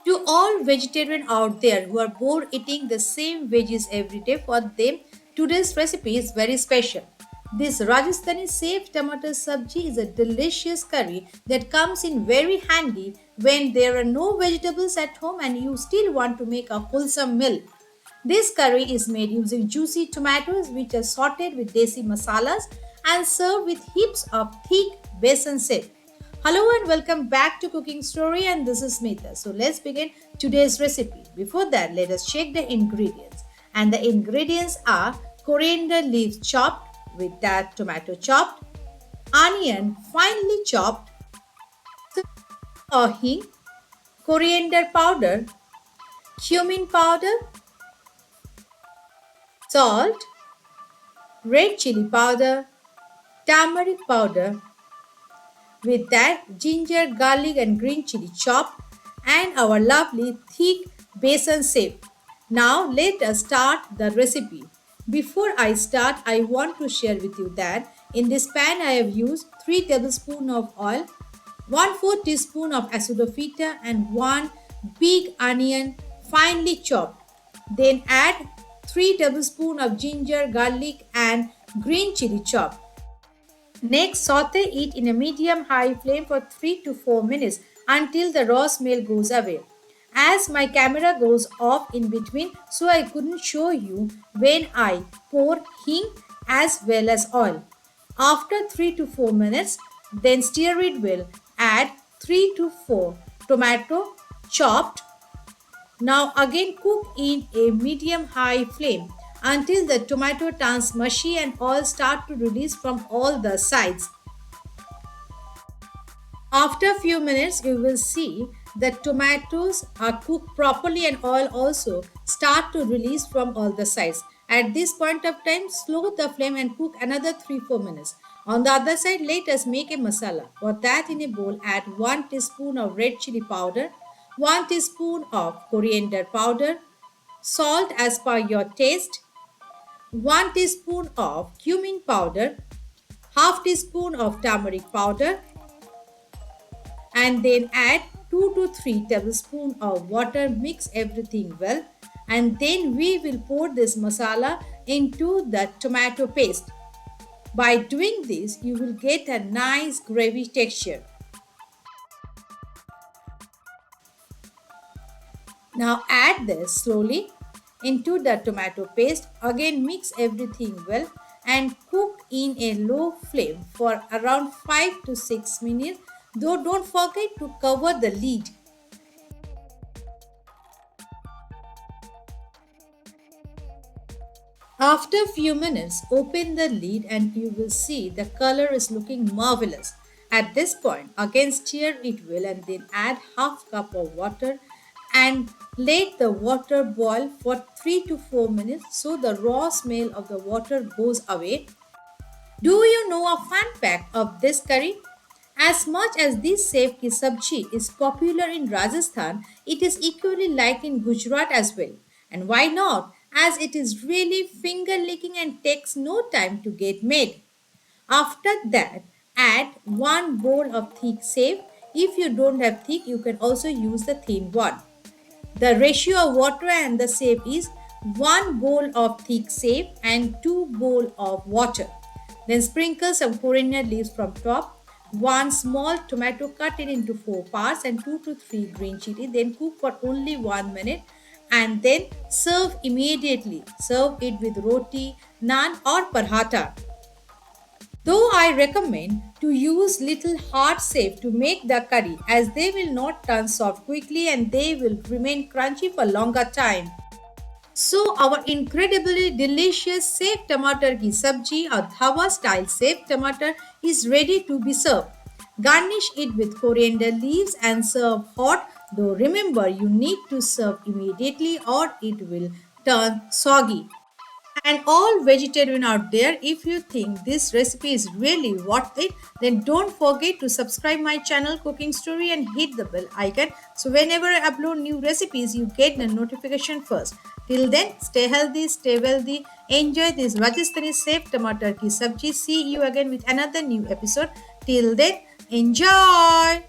To all vegetarians out there who are bored eating the same veggies every day, for them, today's recipe is very special. This Rajasthani Sev Tamatar Sabji is a delicious curry that comes in very handy when there are no vegetables at home and you still want to make a wholesome meal. This curry is made using juicy tomatoes which are sautéed with desi masalas and served with heaps of thick besan soup. Hello and welcome back to Cooking Story, and this is Smita. So let's begin today's recipe. Before that, let us check the ingredients. And the ingredients are coriander leaves chopped with that tomato chopped, onion finely chopped, or hing, coriander powder, cumin powder, salt, red chilli powder, turmeric powder, with that ginger, garlic and green chilli chopped and our lovely thick besan soup. Now let us start the recipe. Before I start, I want to share with you that in this pan I have used 3 tablespoons of oil, 1/4 teaspoon of acidophita and 1 big onion finely chopped. Then add 3 tablespoons of ginger, garlic and green chilli chopped. Next, saute it in a medium-high flame for 3 to 4 minutes until the raw smell goes away. As my camera goes off in between, so I couldn't show you when I pour hing as well as oil. After 3 to 4 minutes, then stir it well. Add 3 to 4 tomato chopped. Now again cook in a medium-high flame until the tomato turns mushy and oil start to release from all the sides. After a few minutes, you will see the tomatoes are cooked properly and oil also start to release from all the sides. At this point of time, slow the flame and cook another 3-4 minutes. On the other side, let us make a masala. For that, in a bowl, add 1 teaspoon of red chilli powder, 1 teaspoon of coriander powder, salt as per your taste, 1 teaspoon of cumin powder, half teaspoon of turmeric powder, and then add 2 to 3 tablespoons of water. Mix everything well, and then we will pour this masala into the tomato paste. By doing this, you will get a nice gravy texture. Now add this slowly into the tomato paste. Again mix everything well and cook in a low flame for around 5 to 6 minutes. Though don't forget to cover the lid. After a few minutes, open the lid and you will see the color is looking marvelous. At this point, again stir it well and then add half cup of water and let the water boil for 3 to 4 minutes so the raw smell of the water goes away. Do you know a fun fact of this curry? As much as this Sev ki sabji is popular in Rajasthan, it is equally liked in Gujarat as well. And why not? As it is really finger licking and takes no time to get made. After that, add 1 bowl of thick Sev. If you don't have thick, you can also use the thin one. The ratio of water and the Sev is 1 bowl of thick Sev and 2 bowl of water. Then sprinkle some coriander leaves from top. 1 small tomato cut it into 4 parts and 2 to 3 green chilli. Then cook for only 1 minute and then serve immediately. Serve it with roti, naan or paratha. Though I recommend to use little hard Sev to make the curry as they will not turn soft quickly and they will remain crunchy for longer time. So our incredibly delicious Sev Tamatar ki sabji or Dhaba style Sev Tamatar is ready to be served. Garnish it with coriander leaves and serve hot, though remember you need to serve immediately or it will turn soggy. And all vegetarian out there, if you think this recipe is really worth it, then don't forget to subscribe my channel Cooking Story and hit the bell icon. So whenever I upload new recipes, you get the notification first. Till then, stay healthy, stay wealthy, enjoy this Rajasthani Sev Tamatar ki sabji. See you again with another new episode. Till then, enjoy!